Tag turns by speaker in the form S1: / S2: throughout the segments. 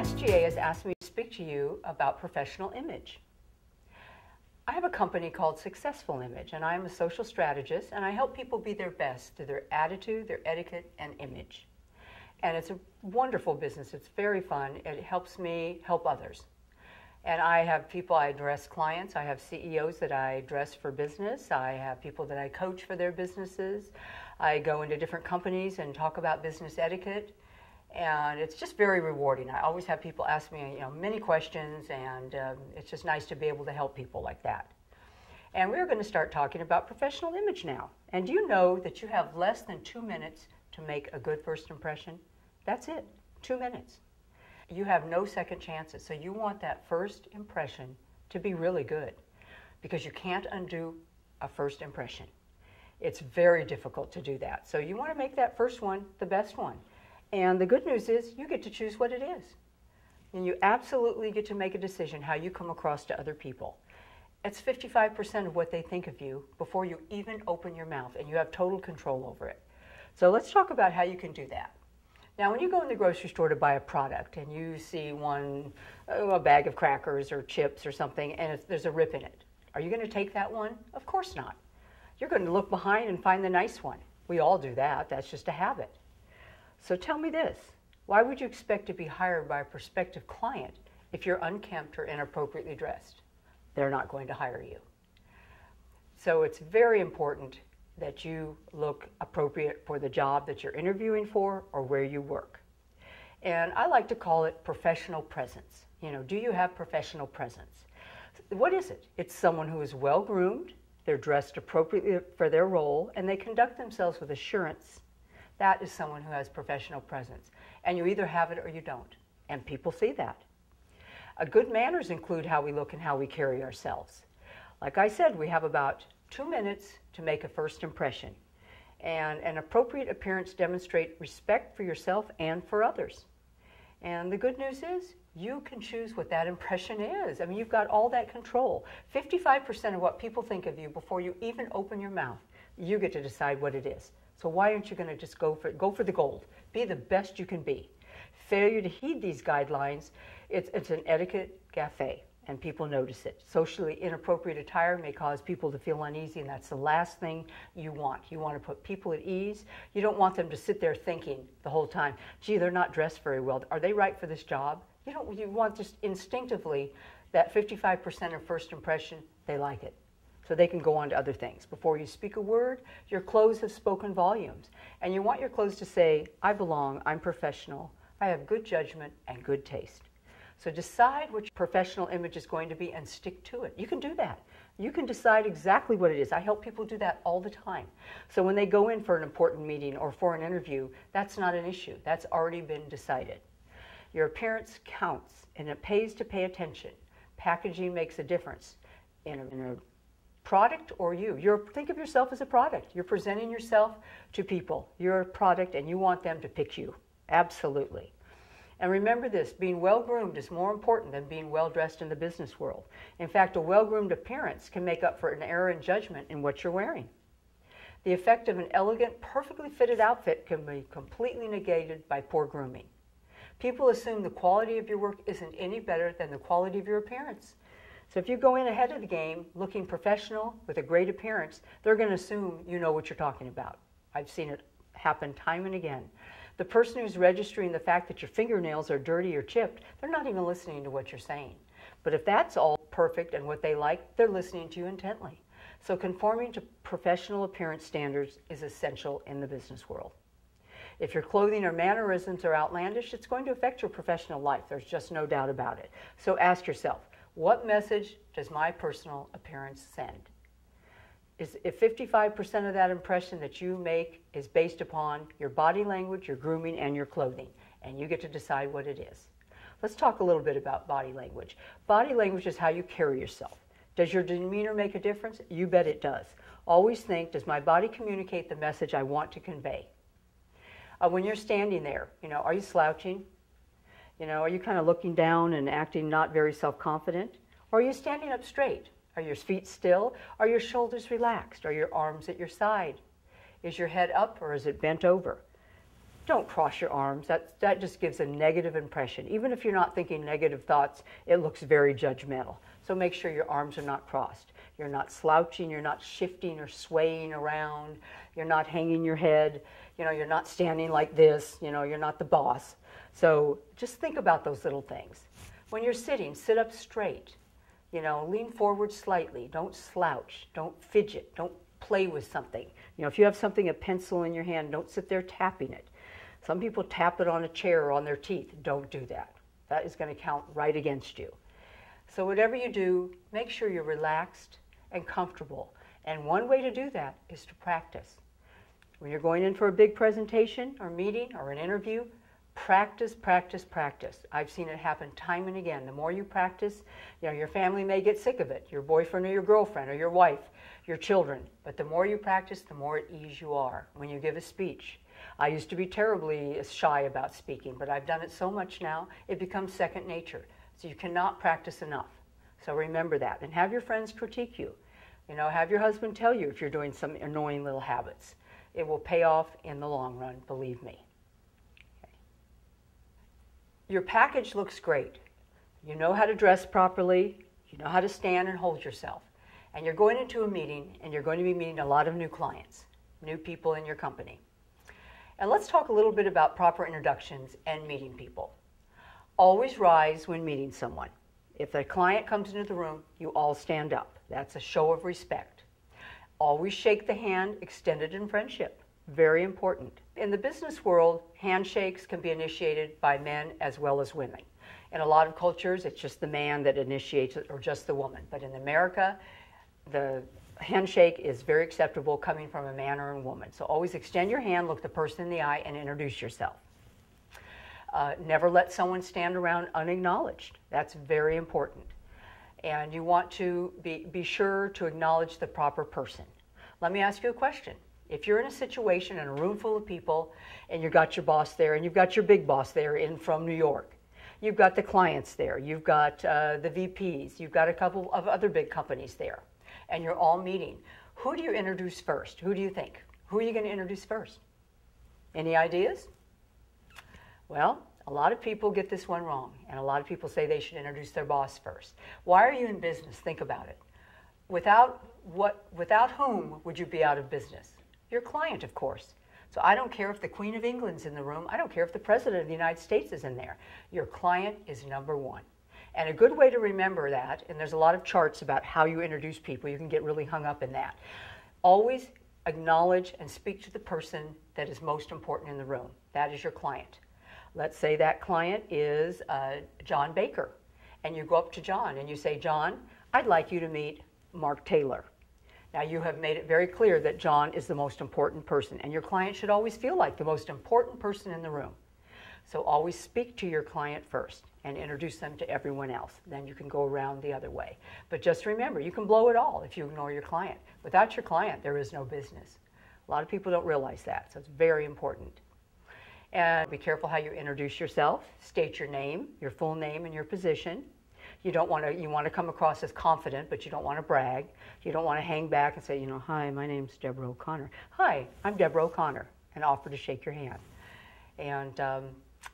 S1: SGA has asked me to speak to you about professional image. I have a company called Successful Image, and I am a social strategist, and I help people be their best through their attitude, their etiquette, and image. And it's a wonderful business. It's very fun. It helps me help others. And I have people, I address clients, I have CEOs that I address for business, I have people that I coach for their businesses, I go into different companies and talk about business etiquette, and it's just very rewarding. I always have people ask me, many questions, and it's just nice to be able to help people like that. And we're going to start talking about professional image now. And do you know that you have less than 2 minutes to make a good first impression? That's it, 2 minutes. You have no second chances, so you want that first impression to be really good, because you can't undo a first impression. It's very difficult to do that. So you want to make that first one the best one. And the good news is you get to choose what it is. And you absolutely get to make a decision how you come across to other people. It's 55% of what they think of you before you even open your mouth, and you have total control over it. So let's talk about how you can do that. Now, when you go in the grocery store to buy a product and you see a bag of crackers or chips or something, and there's a rip in it, are you going to take that one? Of course not. You're going to look behind and find the nice one. We all do that. That's just a habit. So tell me this. Why would you expect to be hired by a prospective client if you're unkempt or inappropriately dressed? They're not going to hire you. So it's very important that you look appropriate for the job that you're interviewing for or where you work. And I like to call it professional presence. Do you have professional presence? What is it? It's someone who is well groomed, they're dressed appropriately for their role, and they conduct themselves with assurance. That is someone who has professional presence. And you either have it or you don't. And people see that. Good manners include how we look and how we carry ourselves. Like I said, we have about 2 minutes to make a first impression. And an appropriate appearance demonstrates respect for yourself and for others. And the good news is you can choose what that impression is. I mean, you've got all that control. 55% of what people think of you before you even open your mouth, you get to decide what it is. So why aren't you going to just go for the gold? Be the best you can be. Failure to heed these guidelines, it's an etiquette gaffe, and people notice it. Socially inappropriate attire may cause people to feel uneasy, and that's the last thing you want. You want to put people at ease. You don't want them to sit there thinking the whole time, gee, they're not dressed very well. Are they right for this job? You want just instinctively that 55% of first impression, they like it. So they can go on to other things. Before you speak a word, your clothes have spoken volumes. And you want your clothes to say, I belong, I'm professional, I have good judgment and good taste. So decide what your professional image is going to be and stick to it. You can do that. You can decide exactly what it is. I help people do that all the time. So when they go in for an important meeting or for an interview, that's not an issue. That's already been decided. Your appearance counts, and it pays to pay attention. Packaging makes a difference in a product or you. Think of yourself as a product. You're presenting yourself to people. You're a product, and you want them to pick you. Absolutely. And remember this, being well-groomed is more important than being well-dressed in the business world. In fact, a well-groomed appearance can make up for an error in judgment in what you're wearing. The effect of an elegant, perfectly fitted outfit can be completely negated by poor grooming. People assume the quality of your work isn't any better than the quality of your appearance. So if you go in ahead of the game looking professional with a great appearance, they're going to assume you know what you're talking about. I've seen it happen time and again. The person who's registering the fact that your fingernails are dirty or chipped, they're not even listening to what you're saying. But if that's all perfect and what they like, they're listening to you intently. So conforming to professional appearance standards is essential in the business world. If your clothing or mannerisms are outlandish, it's going to affect your professional life. There's just no doubt about it. So ask yourself, what message does my personal appearance send? If 55% of that impression that you make is based upon your body language, your grooming, and your clothing, and you get to decide what it is. Let's talk a little bit about body language. Body language is how you carry yourself. Does your demeanor make a difference? You bet it does. Always think, does my body communicate the message I want to convey? When you're standing there, are you slouching? Are you kind of looking down and acting not very self-confident? Or are you standing up straight? Are your feet still? Are your shoulders relaxed? Are your arms at your side? Is your head up or is it bent over? Don't cross your arms. That just gives a negative impression. Even if you're not thinking negative thoughts, it looks very judgmental. So make sure your arms are not crossed. You're not slouching, you're not shifting or swaying around, you're not hanging your head, you're not standing like this, you're not the boss. So just think about those little things. When you're sitting, sit up straight. Lean forward slightly. Don't slouch. Don't fidget. Don't play with something. If you have something, a pencil in your hand, don't sit there tapping it. Some people tap it on a chair or on their teeth. Don't do that. That is going to count right against you. So whatever you do, make sure you're relaxed and comfortable. And one way to do that is to practice. When you're going in for a big presentation or meeting or an interview, practice, practice, practice. I've seen it happen time and again. The more you practice, your family may get sick of it, your boyfriend or your girlfriend or your wife, your children. But the more you practice, the more at ease you are when you give a speech. I used to be terribly shy about speaking, but I've done it so much now, it becomes second nature. So you cannot practice enough. So remember that. And have your friends critique you. Have your husband tell you if you're doing some annoying little habits. It will pay off in the long run, believe me. Okay. Your package looks great. You know how to dress properly. You know how to stand and hold yourself. And you're going into a meeting, and you're going to be meeting a lot of new clients, new people in your company. And let's talk a little bit about proper introductions and meeting people. Always rise when meeting someone. If a client comes into the room, you all stand up. That's a show of respect. Always shake the hand extended in friendship. Very important. In the business world, handshakes can be initiated by men as well as women. In a lot of cultures, it's just the man that initiates it or just the woman. But in America, the handshake is very acceptable coming from a man or a woman. So always extend your hand, look the person in the eye, and introduce yourself. Never let someone stand around unacknowledged. That's very important. And you want to be sure to acknowledge the proper person. Let me ask you a question. If you're in a situation in a room full of people and you've got your boss there and you've got your big boss there in from New York, you've got the clients there, you've got the VPs, you've got a couple of other big companies there, and you're all meeting, who do you introduce first? Who do you think? Who are you going to introduce first? Any ideas? Well, a lot of people get this one wrong, and a lot of people say they should introduce their boss first. Why are you in business? Think about it. Without whom would you be out of business? Your client, of course. So I don't care if the Queen of England's in the room. I don't care if the President of the United States is in there. Your client is number one. And a good way to remember that, and there's a lot of charts about how you introduce people, you can get really hung up in that. Always acknowledge and speak to the person that is most important in the room. That is your client. Let's say that client is John Baker, and you go up to John and you say, John, I'd like you to meet Mark Taylor. Now you have made it very clear that John is the most important person, and your client should always feel like the most important person in the room. So always speak to your client first and introduce them to everyone else. Then you can go around the other way. But just remember, you can blow it all if you ignore your client. Without your client, there is no business. A lot of people don't realize that, so it's very important. And be careful how you introduce yourself. State your name, your full name, and your position. You want to come across as confident, but you don't want to brag. You don't want to hang back and say, hi, my name's Deborah O'Connor. Hi, I'm Deborah O'Connor, and offer to shake your hand. And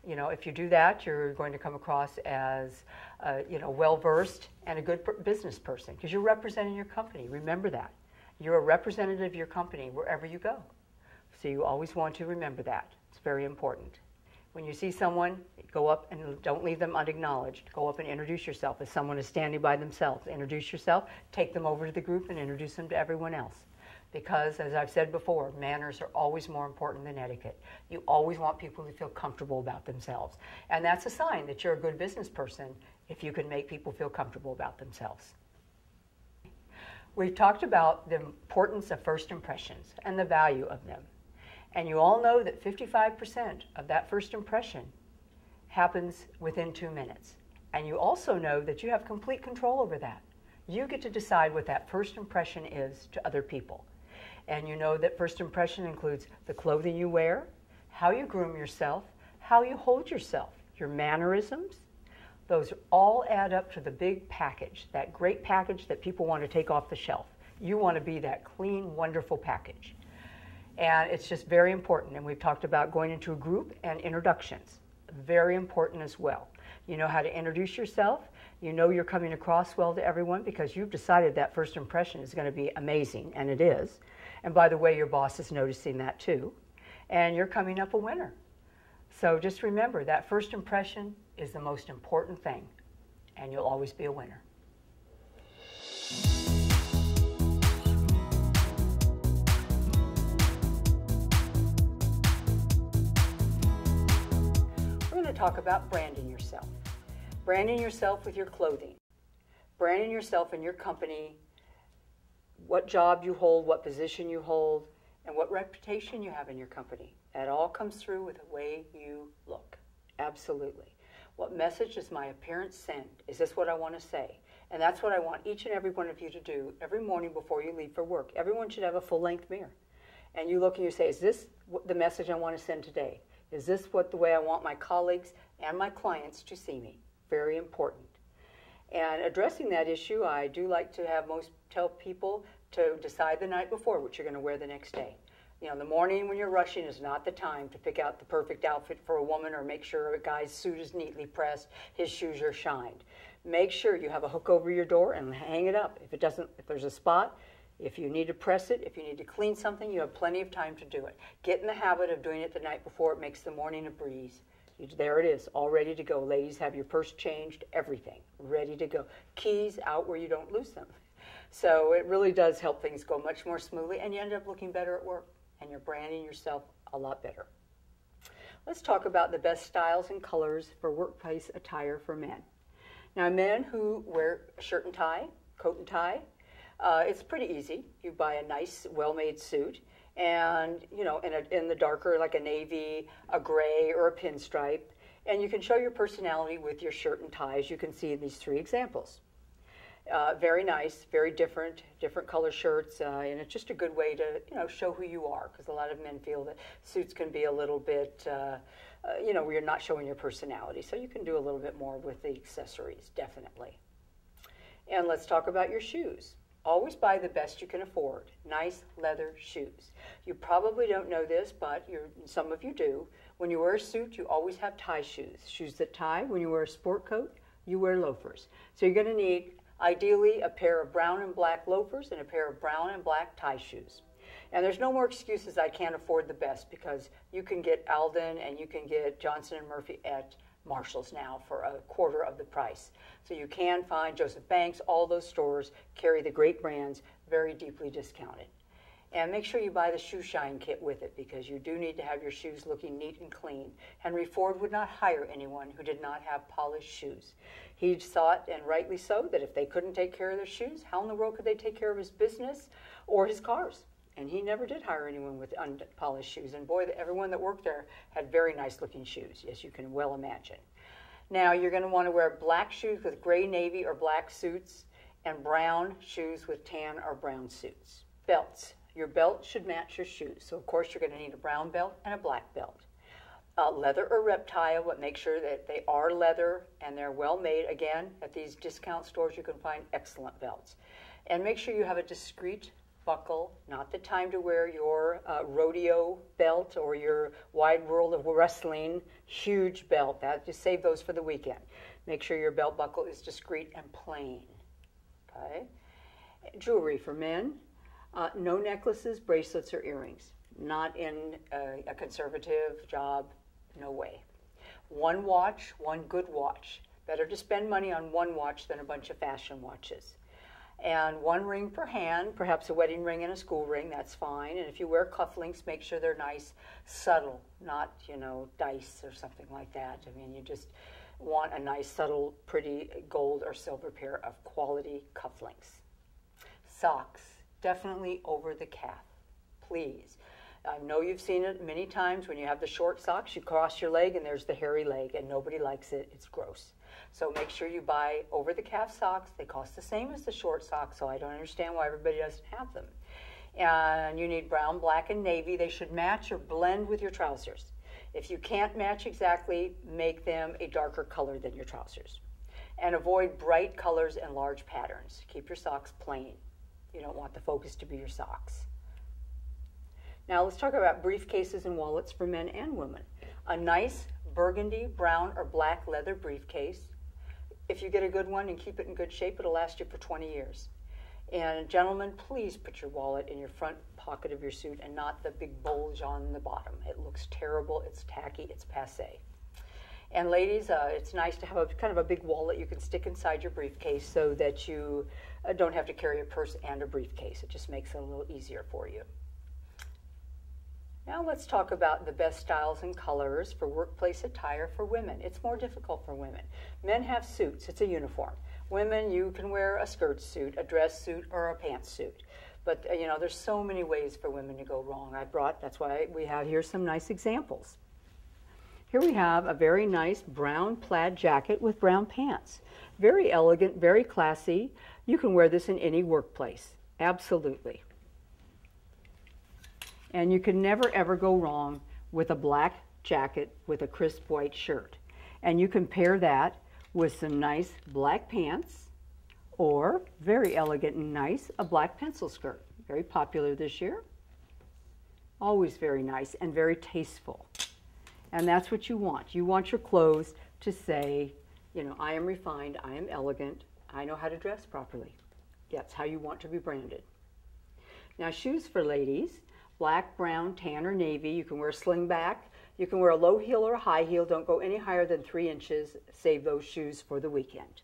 S1: if you do that, you're going to come across as well-versed and a good business person because you're representing your company. Remember that. You're a representative of your company wherever you go. So you always want to remember that. It's very important. When you see someone, go up and don't leave them unacknowledged. Go up and introduce yourself. If someone is standing by themselves, introduce yourself, take them over to the group and introduce them to everyone else. Because, as I've said before, manners are always more important than etiquette. You always want people to feel comfortable about themselves. And that's a sign that you're a good business person if you can make people feel comfortable about themselves. We've talked about the importance of first impressions and the value of them. And you all know that 55% of that first impression happens within 2 minutes. And you also know that you have complete control over that. You get to decide what that first impression is to other people. And you know that first impression includes the clothing you wear, how you groom yourself, how you hold yourself, your mannerisms. Those all add up to the big package, that great package that people want to take off the shelf. You want to be that clean, wonderful package. And it's just very important. And we've talked about going into a group and introductions. Very important as well. You know how to introduce yourself. You know you're coming across well to everyone because you've decided that first impression is going to be amazing, and it is. And by the way, your boss is noticing that too. And you're coming up a winner. So just remember that first impression is the most important thing, and you'll always be a winner. We're going to talk about branding yourself. Branding yourself with your clothing. Branding yourself in your company, what job you hold, what position you hold, and what reputation you have in your company. That all comes through with the way you look. Absolutely. What message does my appearance send? Is this what I want to say? And that's what I want each and every one of you to do every morning before you leave for work. Everyone should have a full-length mirror. And you look and you say, is this the message I want to send today? Is this the way I want my colleagues and my clients to see me? Very important. And addressing that issue, I do like to tell people to decide the night before what you're going to wear the next day. You know, in the morning when you're rushing is not the time to pick out the perfect outfit for a woman or make sure a guy's suit is neatly pressed, his shoes are shined. Make sure you have a hook over your door and hang it up. If there's a spot, if you need to press it, if you need to clean something, you have plenty of time to do it. Get in the habit of doing it the night before. It makes the morning a breeze. There it is, all ready to go. Ladies, have your purse changed, everything ready to go. Keys out where you don't lose them. So it really does help things go much more smoothly, and you end up looking better at work, and you're branding yourself a lot better. Let's talk about the best styles and colors for workplace attire for men. Now, men who wear a shirt and tie, coat and tie, it's pretty easy. You buy a nice, well-made suit, and you know, in the darker, like a navy, a gray, or a pinstripe, and you can show your personality with your shirt and tie, as you can see in these three examples. Very nice, very different color shirts, and it's just a good way to show who you are, because a lot of men feel that suits can be a little bit, where you're not showing your personality. So you can do a little bit more with the accessories, definitely. And let's talk about your shoes. Always buy the best you can afford. Nice leather shoes. You probably don't know this, but some of you do. When you wear a suit, you always have tie shoes. Shoes that tie. When you wear a sport coat, you wear loafers. So you're going to need, ideally, a pair of brown and black loafers and a pair of brown and black tie shoes. And there's no more excuses I can't afford the best, because you can get Alden and you can get Johnson & Murphy at Marshall's now for a quarter of the price. So you can find Joseph Banks, all those stores carry the great brands, very deeply discounted. And make sure you buy the shoe shine kit with it, because you do need to have your shoes looking neat and clean. Henry Ford would not hire anyone who did not have polished shoes. He thought, and rightly so, that if they couldn't take care of their shoes, how in the world could they take care of his business or his cars? And he never did hire anyone with unpolished shoes. And boy, everyone that worked there had very nice looking shoes, as you can well imagine. Now, you're going to want to wear black shoes with gray, navy, or black suits, and brown shoes with tan or brown suits. Belts. Your belt should match your shoes. So, of course, you're going to need a brown belt and a black belt. Leather or reptile, but make sure that they are leather and they're well made. Again, at these discount stores, you can find excellent belts. And make sure you have a discreet buckle, not the time to wear your rodeo belt or your Wide World of Wrestling huge belt. Just save those for the weekend. Make sure your belt buckle is discreet and plain. Okay. Jewelry for men. No necklaces, bracelets, or earrings. Not in a conservative job, no way. One watch, one good watch. Better to spend money on one watch than a bunch of fashion watches. And one ring per hand, perhaps a wedding ring and a school ring, that's fine. And if you wear cufflinks, make sure they're nice, subtle, not, dice or something like that. I mean, you just want a nice, subtle, pretty gold or silver pair of quality cufflinks. Socks, definitely over the calf, please. I know you've seen it many times when you have the short socks, you cross your leg and there's the hairy leg, and nobody likes it. It's gross. So make sure you buy over-the-calf socks. They cost the same as the short socks, so I don't understand why everybody doesn't have them. And you need brown, black, and navy. They should match or blend with your trousers. If you can't match exactly, make them a darker color than your trousers. And avoid bright colors and large patterns. Keep your socks plain. You don't want the focus to be your socks. Now let's talk about briefcases and wallets for men and women. A nice burgundy, brown, or black leather briefcase. If you get a good one and keep it in good shape, it'll last you for 20 years. And gentlemen, please put your wallet in your front pocket of your suit and not the big bulge on the bottom. It looks terrible, it's tacky, it's passé. And ladies, it's nice to have a kind of a big wallet you can stick inside your briefcase so that you don't have to carry a purse and a briefcase. It just makes it a little easier for you. Now let's talk about the best styles and colors for workplace attire for women. It's more difficult for women. Men have suits, it's a uniform. Women, you can wear a skirt suit, a dress suit, or a pantsuit. But you know, there's so many ways for women to go wrong. That's why we have here some nice examples. Here we have a very nice brown plaid jacket with brown pants. Very elegant, very classy. You can wear this in any workplace, absolutely. And you can never ever go wrong with a black jacket with a crisp white shirt. And you can pair that with some nice black pants, or very elegant and nice, a black pencil skirt. Very popular this year. Always very nice and very tasteful. And that's what you want. You want your clothes to say, you know, I am refined, I am elegant, I know how to dress properly. That's how you want to be branded. Now shoes for ladies, black, brown, tan, or navy. You can wear slingback. You can wear a low heel or a high heel. Don't go any higher than 3 inches. Save those shoes for the weekend.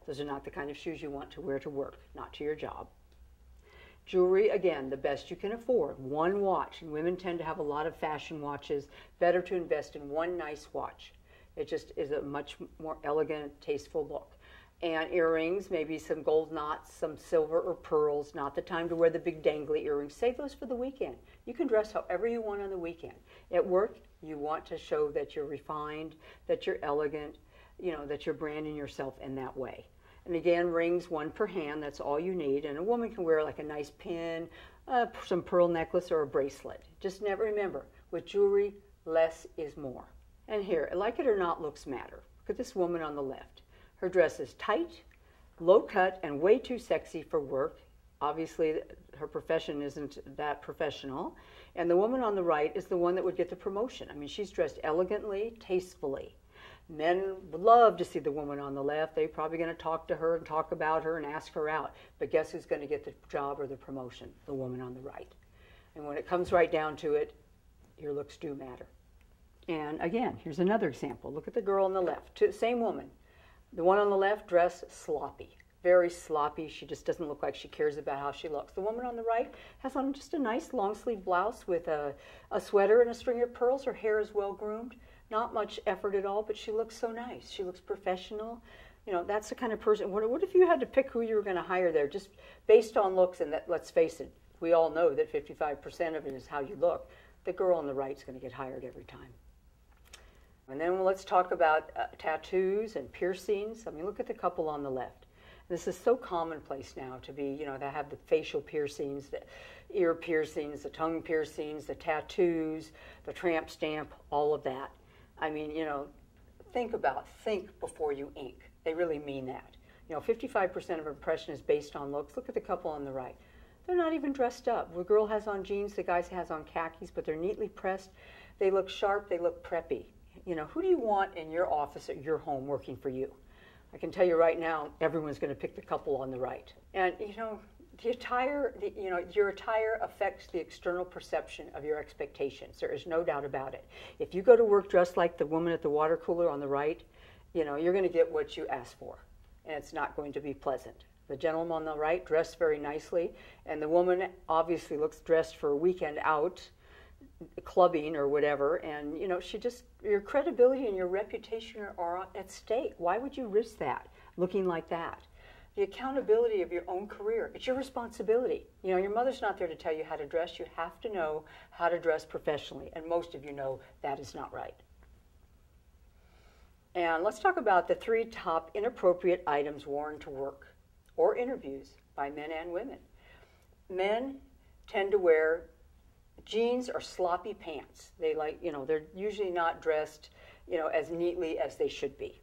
S1: Those are not the kind of shoes you want to wear to work, not to your job. Jewelry, again, the best you can afford. One watch, and women tend to have a lot of fashion watches. Better to invest in one nice watch. It just is a much more elegant, tasteful look. And earrings, maybe some gold knots, some silver or pearls. Not the time to wear the big dangly earrings. Save those for the weekend. You can dress however you want on the weekend. At work, you want to show that you're refined, that you're elegant, you know, that you're branding yourself in that way. And again, rings, 1 per hand, that's all you need. And a woman can wear like a nice pin, some pearl necklace, or a bracelet. Just never remember, with jewelry, less is more. And here, like it or not, looks matter. Look at this woman on the left. Her dress is tight, low cut, and way too sexy for work. Obviously, her profession isn't that professional. And the woman on the right is the one that would get the promotion. I mean, she's dressed elegantly, tastefully. Men would love to see the woman on the left. They're probably going to talk to her and talk about her and ask her out. But guess who's going to get the job or the promotion? The woman on the right. And when it comes right down to it, your looks do matter. And again, here's another example. Look at the girl on the left. Same woman. The one on the left, dressed sloppy. Very sloppy. She just doesn't look like she cares about how she looks. The woman on the right has on just a nice long sleeve blouse with a sweater and a string of pearls. Her hair is well groomed. Not much effort at all, but she looks so nice. She looks professional. You know, that's the kind of person. What if you had to pick who you were going to hire there just based on looks? And that, let's face it, we all know that 55% of it is how you look. The girl on the right is going to get hired every time. And then let's talk about tattoos and piercings. I mean, look at the couple on the left. This is so commonplace now to be, you know, to have the facial piercings, the ear piercings, the tongue piercings, the tattoos, the tramp stamp, all of that. I mean, you know, think before you ink. They really mean that. You know, 55% of impression is based on looks. Look at the couple on the right. They're not even dressed up. The girl has on jeans, the guy has on khakis, but they're neatly pressed. They look sharp, they look preppy. You know, who do you want in your office at your home working for you? I can tell you right now, everyone's going to pick the couple on the right. And, you know, your attire affects the external perception of your expectations. There is no doubt about it. If you go to work dressed like the woman at the water cooler on the right, you know, you're going to get what you ask for, and it's not going to be pleasant. The gentleman on the right dressed very nicely, and the woman obviously looks dressed for a weekend out, clubbing or whatever, and, you know, your credibility and your reputation are at stake. Why would you risk that, looking like that? The accountability of your own career. It's your responsibility. You know, your mother's not there to tell you how to dress. You have to know how to dress professionally, and most of you know that is not right. And let's talk about the 3 top inappropriate items worn to work or interviews by men and women. Men tend to wear jeans or sloppy pants. They're usually not dressed, you know, as neatly as they should be.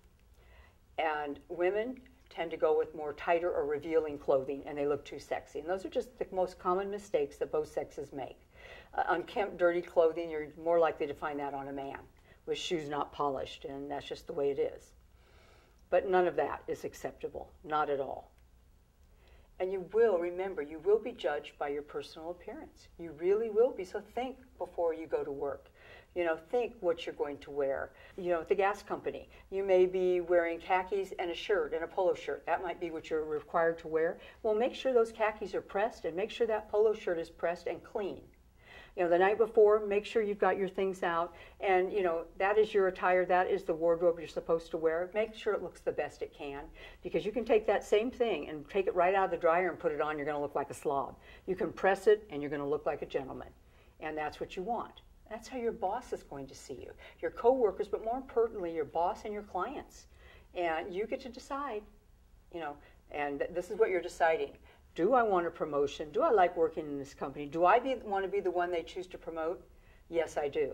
S1: And women tend to go with more tighter or revealing clothing, and they look too sexy. And those are just the most common mistakes that both sexes make. Unkempt, dirty clothing, you're more likely to find that on a man with shoes not polished, and that's just the way it is. But none of that is acceptable, not at all. And you will, remember, you will be judged by your personal appearance. You really will be, so think before you go to work. Think what you're going to wear. At the gas company, you may be wearing khakis and a shirt and a polo shirt. That might be what you're required to wear. Well, make sure those khakis are pressed and make sure that polo shirt is pressed and clean. The night before, make sure you've got your things out, and that is your attire, that is the wardrobe you're supposed to wear. Make sure it looks the best it can, because you can take that same thing and take it right out of the dryer and put it on, you're going to look like a slob. You can press it, and you're going to look like a gentleman, and that's what you want. That's how your boss is going to see you, your coworkers, but more importantly, your boss and your clients. And you get to decide, and this is what you're deciding. Do I want a promotion? Do I like working in this company? Do I want to be the one they choose to promote? Yes, I do.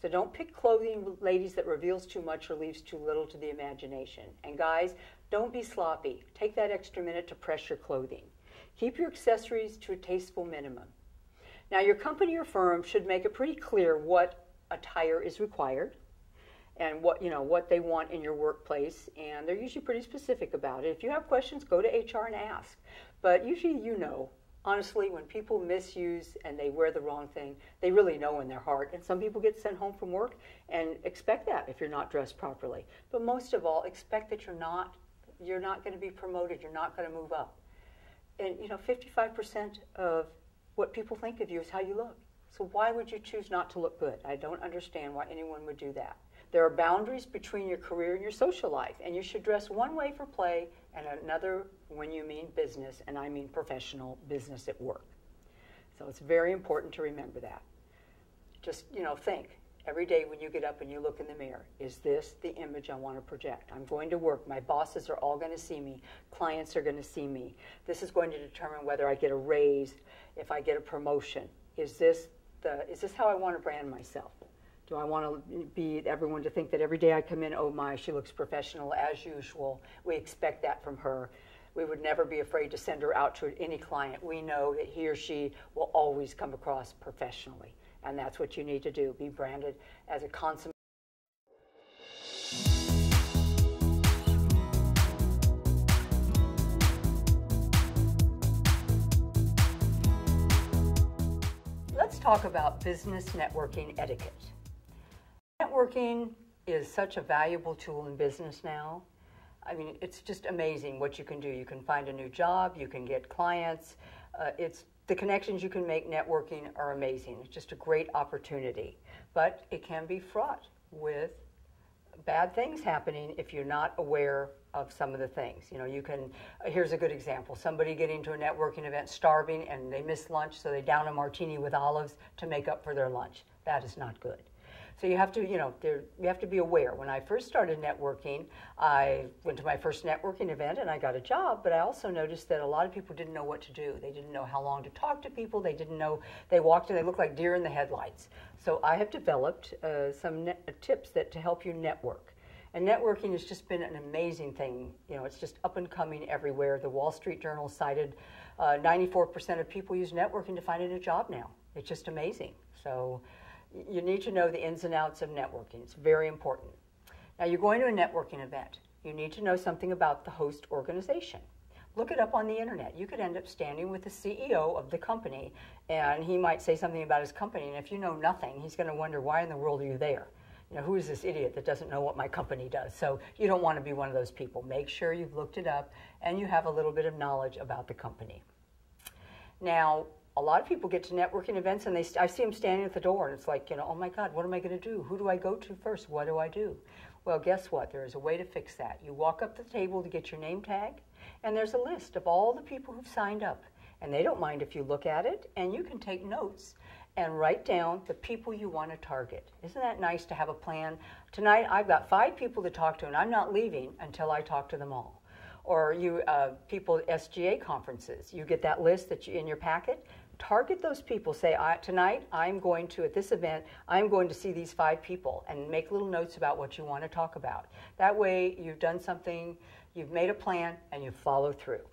S1: So don't pick clothing, ladies, that reveals too much or leaves too little to the imagination. And guys, don't be sloppy. Take that extra minute to press your clothing. Keep your accessories to a tasteful minimum. Now, your company or firm should make it pretty clear what attire is required and what they want in your workplace, and they're usually pretty specific about it. If you have questions, go to HR and ask. But usually honestly, when people misuse and they wear the wrong thing, they really know in their heart. And some people get sent home from work, and expect that if you're not dressed properly. But most of all, expect that you're not going to be promoted, you're not going to move up. And 55% of what people think of you is how you look. So why would you choose not to look good? I don't understand why anyone would do that. There are boundaries between your career and your social life, and you should dress one way for play and another when you mean business, and I mean professional business at work. So it's very important to remember that. Just, think every day when you get up and you look in the mirror, is this the image I want to project? I'm going to work. My bosses are all going to see me. Clients are going to see me. This is going to determine whether I get a raise, if I get a promotion. Is this how I want to brand myself? Do I want to be everyone to think that every day I come in, oh my, she looks professional as usual. We expect that from her. We would never be afraid to send her out to any client. We know that he or she will always come across professionally. And that's what you need to do. Be branded as a consummate. Let's talk about business networking etiquette. Networking is such a valuable tool in business now. I mean, it's just amazing what you can do. You can find a new job, you can get clients. The connections you can make networking are amazing. It's just a great opportunity. But it can be fraught with bad things happening if you're not aware of some of the things. Here's a good example. Somebody getting to a networking event starving and they miss lunch, so they down a martini with olives to make up for their lunch. That is not good. So you have to, you have to be aware. When I first started networking, I went to my first networking event and I got a job, but I also noticed that a lot of people didn't know what to do. They didn't know how long to talk to people. They didn't know, they walked and they looked like deer in the headlights. So I have developed some tips to help you network. And networking has just been an amazing thing. It's just up and coming everywhere. The Wall Street Journal cited 94% of people use networking to find a new job now. It's just amazing. So you need to know the ins and outs of networking. It's very important. Now, you're going to a networking event. You need to know something about the host organization. Look it up on the internet. You could end up standing with the CEO of the company, and he might say something about his company, and if you know nothing, he's going to wonder, why in the world are you there? Who is this idiot that doesn't know what my company does? So you don't want to be one of those people. Make sure you've looked it up and you have a little bit of knowledge about the company. Now, a lot of people get to networking events and I see them standing at the door and it's like, oh my God, what am I going to do? Who do I go to first? What do I do? Well, guess what? There is a way to fix that. You walk up to the table to get your name tag, and there's a list of all the people who've signed up. And they don't mind if you look at it, and you can take notes and write down the people you want to target. Isn't that nice to have a plan? Tonight, I've got 5 people to talk to, and I'm not leaving until I talk to them all. Or people at SGA conferences, you get that list in your packet. Target those people. Say, tonight, at this event, I'm going to see these 5 people, and make little notes about what you want to talk about. That way, you've done something, you've made a plan, and you follow through.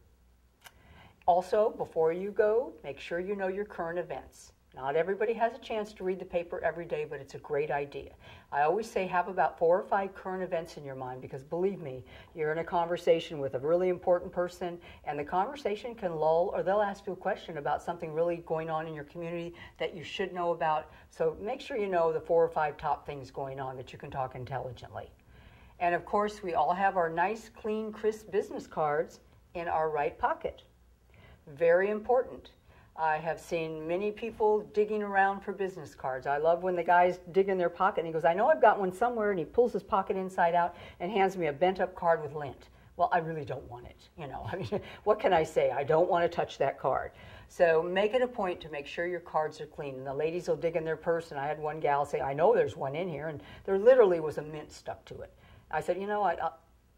S1: Also, before you go, make sure you know your current events. Not everybody has a chance to read the paper every day, but it's a great idea. I always say have about 4 or 5 current events in your mind, because believe me, you're in a conversation with a really important person, and the conversation can lull, or they'll ask you a question about something really going on in your community that you should know about. So make sure you know the 4 or 5 top things going on that you can talk intelligently. And of course, we all have our nice, clean, crisp business cards in our right pocket. Very important. I have seen many people digging around for business cards. I love when the guys dig in their pocket and he goes, I know I've got one somewhere, and he pulls his pocket inside out and hands me a bent up card with lint. Well, I really don't want it, you know. I mean, what can I say? I don't want to touch that card. So make it a point to make sure your cards are clean. And the ladies will dig in their purse, and I had one gal say, I know there's one in here, and there literally was a mint stuck to it. I said, you know,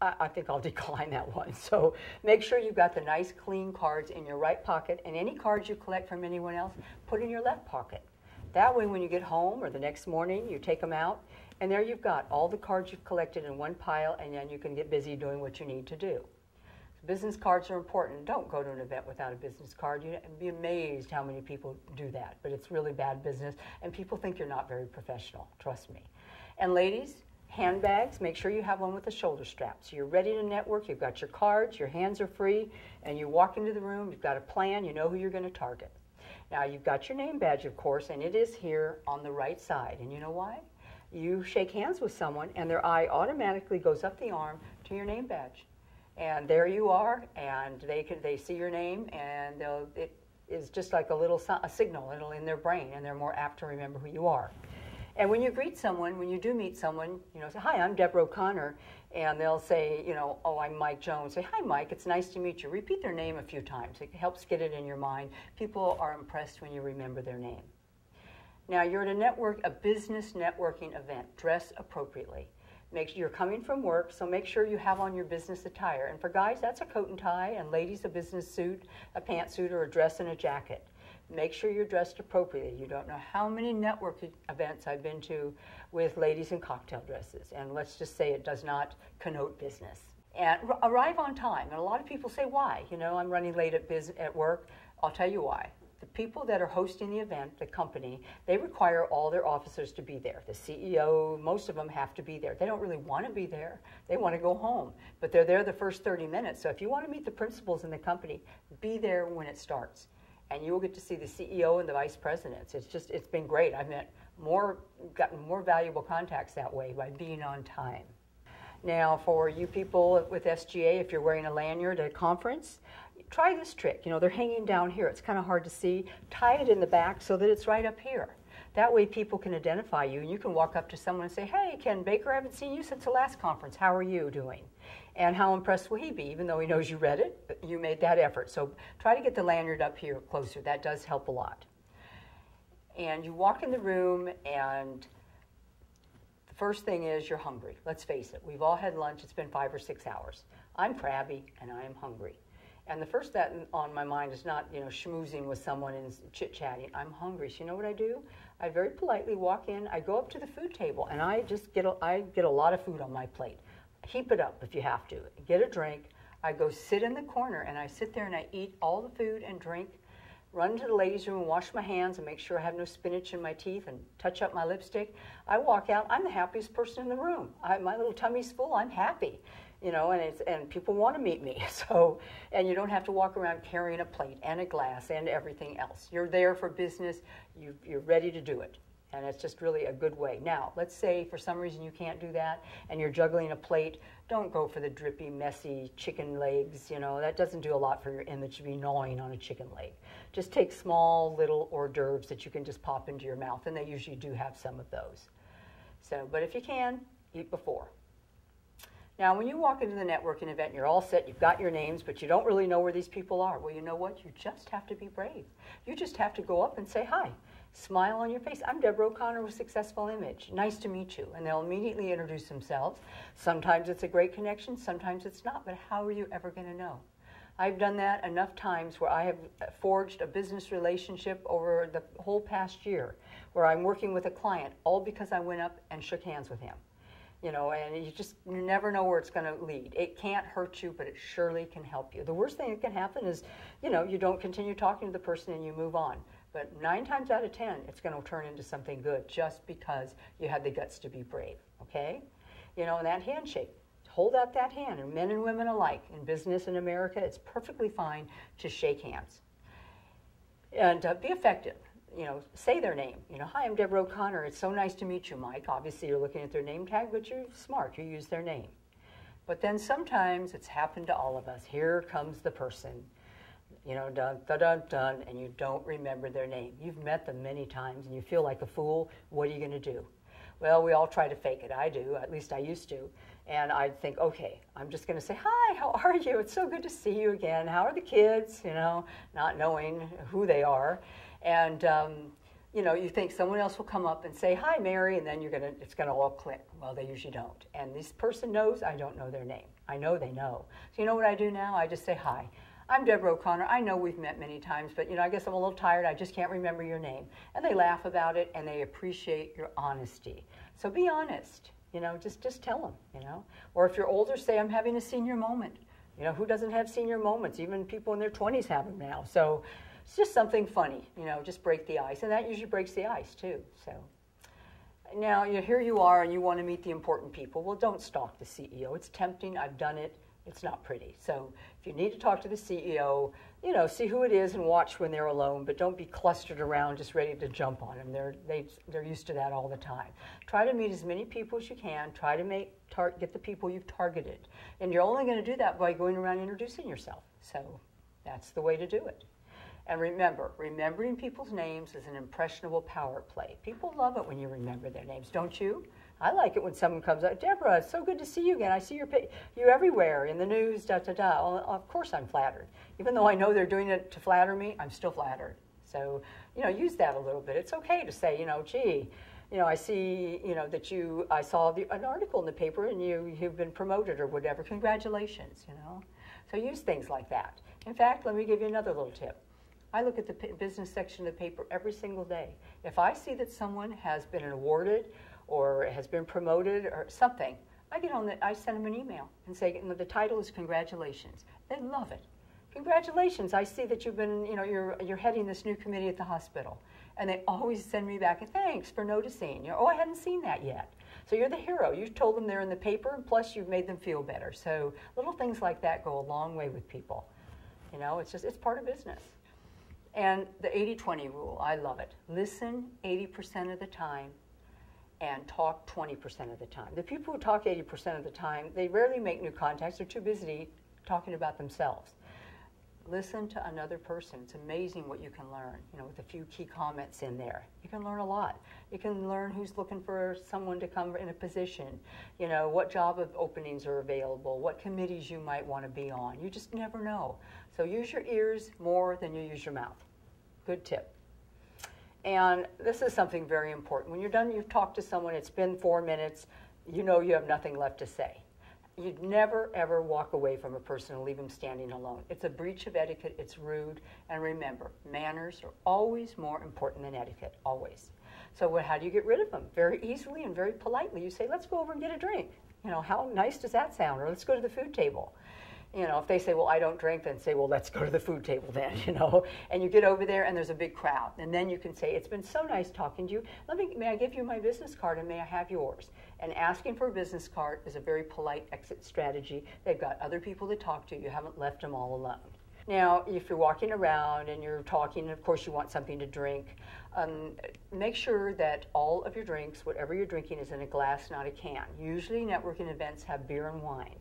S1: I think I'll decline that one. So make sure you've got the nice clean cards in your right pocket, and any cards you collect from anyone else, put in your left pocket. That way when you get home or the next morning, you take them out, and there you've got all the cards you've collected in one pile, and then you can get busy doing what you need to do. Business cards are important. Don't go to an event without a business card. You'd be amazed how many people do that, but it's really bad business, and people think you're not very professional, trust me. And ladies, handbags, make sure you have one with a shoulder strap. So you're ready to network, you've got your cards, your hands are free, and you walk into the room, you've got a plan, you know who you're going to target. Now you've got your name badge, of course, and it is here on the right side. And you know why? You shake hands with someone and their eye automatically goes up the arm to your name badge. And there you are, and they see your name, and it is just like a signal in their brain, and they're more apt to remember who you are. And when you greet someone, when you do meet someone, you know, say, hi, I'm Deborah O'Connor, and they'll say, you know, oh, I'm Mike Jones. Say, hi, Mike, it's nice to meet you. Repeat their name a few times. It helps get it in your mind. People are impressed when you remember their name. Now, you're at a business networking event. Dress appropriately. You're coming from work, so make sure you have on your business attire. And for guys, that's a coat and tie, and ladies, a business suit, a pantsuit, or a dress and a jacket. Make sure you're dressed appropriately. You don't know how many networking events I've been to with ladies in cocktail dresses, and let's just say it does not connote business. And arrive on time. And a lot of people say, why? You know, I'm running late at work. I'll tell you why. The people that are hosting the event, the company, they require all their officers to be there. The CEO, most of them have to be there. They don't really want to be there. They want to go home. But they're there the first 30 minutes. So if you want to meet the principals in the company, be there when it starts. And you will get to see the CEO and the vice presidents. It's been great. I've gotten more valuable contacts that way by being on time. Now, for you people with SGA, if you're wearing a lanyard at a conference, try this trick. You know, they're hanging down here. It's kind of hard to see. Tie it in the back so that it's right up here. That way people can identify you, and you can walk up to someone and say, hey, Ken Baker, I haven't seen you since the last conference. How are you doing? And how impressed will he be? Even though he knows you read it, you made that effort. So try to get the lanyard up here closer. That does help a lot. And you walk in the room, and the first thing is you're hungry. Let's face it. We've all had lunch. It's been 5 or 6 hours. I'm crabby, and I am hungry. And the first thing on my mind is not, you know, schmoozing with someone and chit-chatting. I'm hungry. So you know what I do? I very politely walk in. I go up to the food table, and I get a lot of food on my plate. Heap it up if you have to. Get a drink. I go sit in the corner, and I sit there and I eat all the food and drink. Run to the ladies' room and wash my hands and make sure I have no spinach in my teeth and touch up my lipstick. I walk out. I'm the happiest person in the room. My little tummy's full. I'm happy. You know, and people want to meet me. So, and you don't have to walk around carrying a plate and a glass and everything else. You're there for business. You're ready to do it. And it's just really a good way. Now, let's say for some reason you can't do that and you're juggling a plate. Don't go for the drippy, messy chicken legs. You know, that doesn't do a lot for your image to be gnawing on a chicken leg. Just take small little hors d'oeuvres that you can just pop into your mouth, and they usually do have some of those. So, but if you can, eat before. Now, when you walk into the networking event, you're all set, you've got your names, but you don't really know where these people are. Well, you know what? You just have to be brave. You just have to go up and say hi. Smile on your face. I'm Deborah O'Connor with Successful Image. Nice to meet you. And they'll immediately introduce themselves. Sometimes it's a great connection, sometimes it's not, but how are you ever going to know? I've done that enough times where I have forged a business relationship over the whole past year, where I'm working with a client, all because I went up and shook hands with him. You know, and you never know where it's going to lead. It can't hurt you, but it surely can help you. The worst thing that can happen is, you know, you don't continue talking to the person and you move on. But 9 times out of 10, it's going to turn into something good just because you had the guts to be brave, okay? You know, and that handshake, hold out that hand, and men and women alike, in business in America, it's perfectly fine to shake hands. And be effective. You know, say their name. You know, hi, I'm Deborah O'Connor. It's so nice to meet you, Mike. Obviously, you're looking at their name tag, but you're smart. You use their name. But then sometimes it's happened to all of us. Here comes the person, you know, dun, dun, dun, dun, and you don't remember their name. You've met them many times, and you feel like a fool. What are you going to do? Well, we all try to fake it. I do. At least I used to. And I'd think, okay, I'm just going to say, hi, how are you? It's so good to see you again. How are the kids? You know, not knowing who they are. And, you know, you think someone else will come up and say, hi, Mary, and then it's going to all click. Well, they usually don't. And this person knows I don't know their name. I know they know. So you know what I do now? I just say, hi, I'm Deborah O'Connor. I know we've met many times, but, you know, I guess I'm a little tired. I just can't remember your name. And they laugh about it, and they appreciate your honesty. So be honest. You know, just tell them, you know. Or if you're older, say, I'm having a senior moment. You know, who doesn't have senior moments? Even people in their 20s have them now. So it's just something funny, you know, just break the ice. And that usually breaks the ice, too. So now, you know, here you are, and you want to meet the important people. Well, don't stalk the CEO. It's tempting. I've done it. It's not pretty. So if you need to talk to the CEO, you know, see who it is and watch when they're alone, but don't be clustered around just ready to jump on them. They're used to that all the time. Try to meet as many people as you can. Try to get the people you've targeted. And you're only going to do that by going around introducing yourself. So that's the way to do it. And remember, remembering people's names is an impressionable power play. People love it when you remember their names, don't you? I like it when someone comes up, Deborah, it's so good to see you again. I see you're everywhere in the news, da-da-da. Well, of course I'm flattered. Even though I know they're doing it to flatter me, I'm still flattered. So, you know, use that a little bit. It's okay to say, you know, gee, you know, I see, you know, that I saw an article in the paper and you've been promoted or whatever. Congratulations, you know. So use things like that. In fact, let me give you another little tip. I look at the business section of the paper every single day. If I see that someone has been awarded or has been promoted or something, I send them an email and say, the title is congratulations. They love it. Congratulations, I see that you've been, you know, you're heading this new committee at the hospital. And they always send me back, and thanks for noticing. You know, oh, I hadn't seen that yet. So you're the hero. You told them they're in the paper, and plus you've made them feel better. So little things like that go a long way with people. You know, it's part of business. And the 80-20 rule, I love it. Listen 80% of the time and talk 20% of the time. The people who talk 80% of the time, they rarely make new contacts. They're too busy talking about themselves. Listen to another person. It's amazing what you can learn, you know, with a few key comments in there. You can learn a lot. You can learn who's looking for someone to come in a position, you know, what job openings are available, what committees you might want to be on. You just never know. So use your ears more than you use your mouth. Good tip. And this is something very important. When you're done, you've talked to someone, it's been 4 minutes, you know you have nothing left to say. You'd never, ever walk away from a person and leave them standing alone. It's a breach of etiquette, it's rude, and remember, manners are always more important than etiquette, always. So how do you get rid of them? Very easily and very politely. You say, let's go over and get a drink. You know, how nice does that sound? Or let's go to the food table. You know, if they say, well, I don't drink, then say, well, let's go to the food table then, you know. And you get over there and there's a big crowd. And then you can say, it's been so nice talking to you. May I give you my business card and may I have yours? And asking for a business card is a very polite exit strategy. They've got other people to talk to. You haven't left them all alone. Now, if you're walking around and you're talking, and of course you want something to drink, make sure that all of your drinks, whatever you're drinking, is in a glass, not a can. Usually networking events have beer and wine.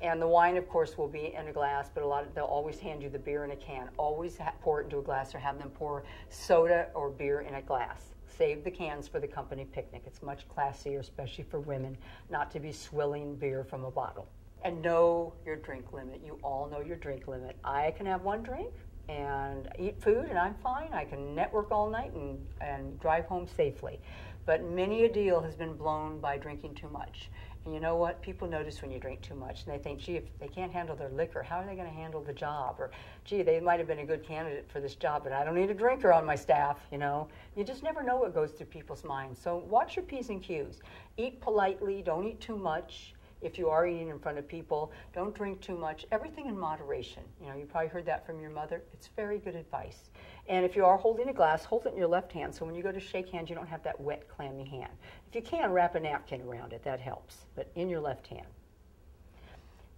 S1: And the wine, of course, will be in a glass, but they'll always hand you the beer in a can. Always pour it into a glass or have them pour soda or beer in a glass. Save the cans for the company picnic. It's much classier, especially for women, not to be swilling beer from a bottle. And know your drink limit. You all know your drink limit. I can have 1 drink and eat food and I'm fine. I can network all night and drive home safely. But many a deal has been blown by drinking too much. And you know what? People notice when you drink too much, and they think, gee, if they can't handle their liquor, how are they going to handle the job? Or, gee, they might have been a good candidate for this job, but I don't need a drinker on my staff, you know? You just never know what goes through people's minds. So watch your P's and Q's. Eat politely. Don't eat too much. If you are eating in front of people, don't drink too much. Everything in moderation. You know, you probably heard that from your mother. It's very good advice. And if you are holding a glass, hold it in your left hand so when you go to shake hands, you don't have that wet, clammy hand. If you can, wrap a napkin around it. That helps, but in your left hand.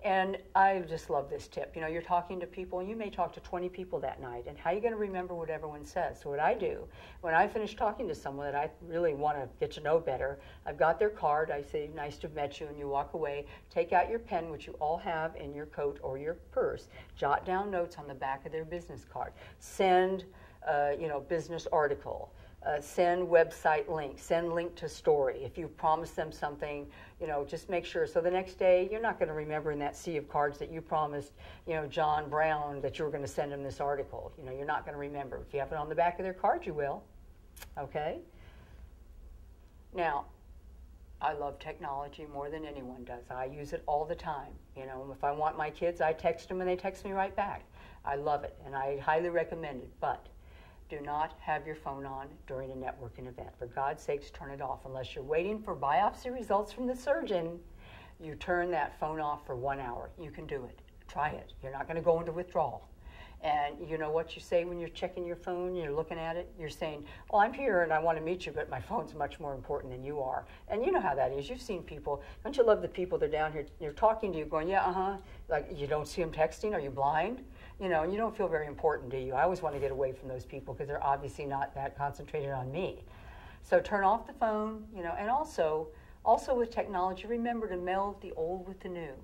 S1: And I just love this tip. You know, you're talking to people, and you may talk to 20 people that night, and how are you going to remember what everyone says? So what I do, when I finish talking to someone that I really want to get to know better, I've got their card, I say, nice to have met you, and you walk away, take out your pen, which you all have in your coat or your purse, jot down notes on the back of their business card, send, business article, send website link, send link to story. If you promise them something, just make sure. So the next day, you're not going to remember in that sea of cards that you promised, John Brown that you were going to send him this article. You're not going to remember. If you have it on the back of their card, you will. Okay? Now, I love technology more than anyone does. I use it all the time. If I want my kids, I text them and they text me right back. I love it, and I highly recommend it. But do not have your phone on during a networking event. For God's sakes, turn it off. Unless you're waiting for biopsy results from the surgeon, you turn that phone off for 1 hour. You can do it. Try it. You're not going to go into withdrawal. And you know what you say when you're checking your phone, you're looking at it? You're saying, well, I'm here and I want to meet you, but my phone's much more important than you are. And you know how that is. You've seen people. Don't you love the people that are down here, you're talking to you going, yeah, uh-huh. Like you don't see them texting. Are you blind? And you don't feel very important, do you? I always want to get away from those people because they're obviously not that concentrated on me. So turn off the phone, and also with technology, remember to meld the old with the new.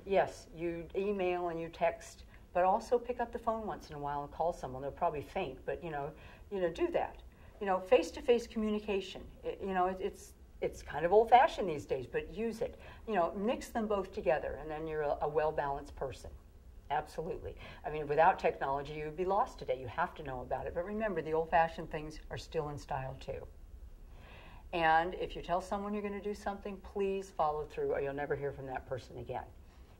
S1: Yes, you email and you text, but also pick up the phone once in a while and call someone. They'll probably faint, but do that. Face-to-face communication. It's kind of old-fashioned these days, but use it. Mix them both together, and then you're a well-balanced person. Absolutely. I mean, without technology, you would be lost today. You have to know about it. But remember, the old-fashioned things are still in style, too. And if you tell someone you're going to do something, please follow through, or you'll never hear from that person again.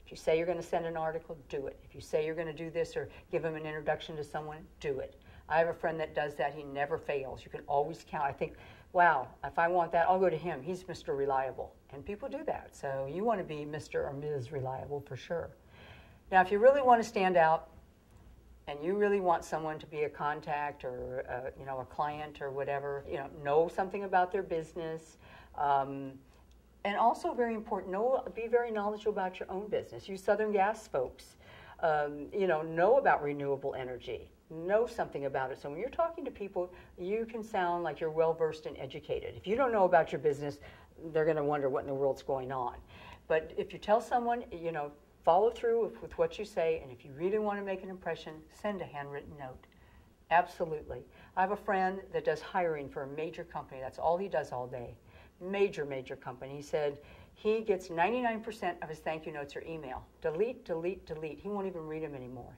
S1: If you say you're going to send an article, do it. If you say you're going to do this or give them an introduction to someone, do it. I have a friend that does that. He never fails. You can always count. I think, wow, if I want that, I'll go to him. He's Mr. Reliable. And people do that. So you want to be Mr. or Ms. Reliable for sure. Now, if you really want to stand out and you really want someone to be a contact or a client or whatever, know something about their business, and also very important, be very knowledgeable about your own business. You Southern Gas folks, know about renewable energy. Know something about it. So when you're talking to people, you can sound like you're well-versed and educated. If you don't know about your business, they're going to wonder what in the world's going on. But if you tell someone, follow through with what you say, and if you really want to make an impression, send a handwritten note. Absolutely. I have a friend that does hiring for a major company. That's all he does all day. Major company. He said he gets 99% of his thank you notes or email. Delete, delete, delete. He won't even read them anymore.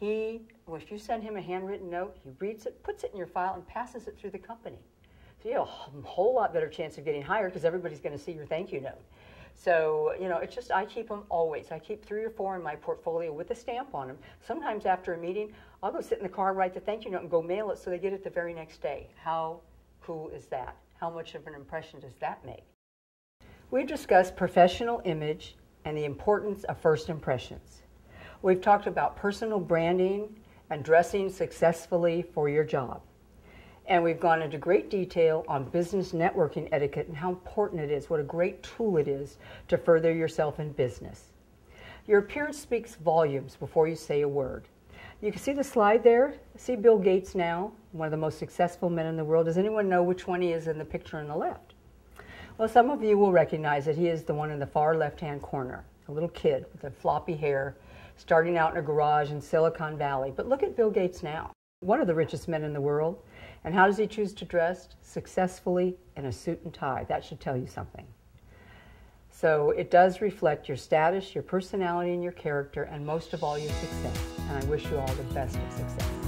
S1: If you send him a handwritten note, he reads it, puts it in your file, and passes it through the company. So you have a whole lot better chance of getting hired because everybody's going to see your thank you note. So, it's just, I keep them always. I keep 3 or 4 in my portfolio with a stamp on them. Sometimes after a meeting, I'll go sit in the car, write the thank you note, and go mail it so they get it the very next day. How cool is that? How much of an impression does that make? We've discussed professional image and the importance of first impressions. We've talked about personal branding and dressing successfully for your job. And we've gone into great detail on business networking etiquette and how important it is, what a great tool it is to further yourself in business. Your appearance speaks volumes before you say a word. You can see the slide there. See Bill Gates now, one of the most successful men in the world. Does anyone know which one he is in the picture on the left? Well, some of you will recognize that he is the one in the far left-hand corner, a little kid with a floppy hair, starting out in a garage in Silicon Valley. But look at Bill Gates now, one of the richest men in the world. And how does he choose to dress? Successfully in a suit and tie. That should tell you something. So it does reflect your status, your personality, and your character, and most of all, your success. And I wish you all the best of success.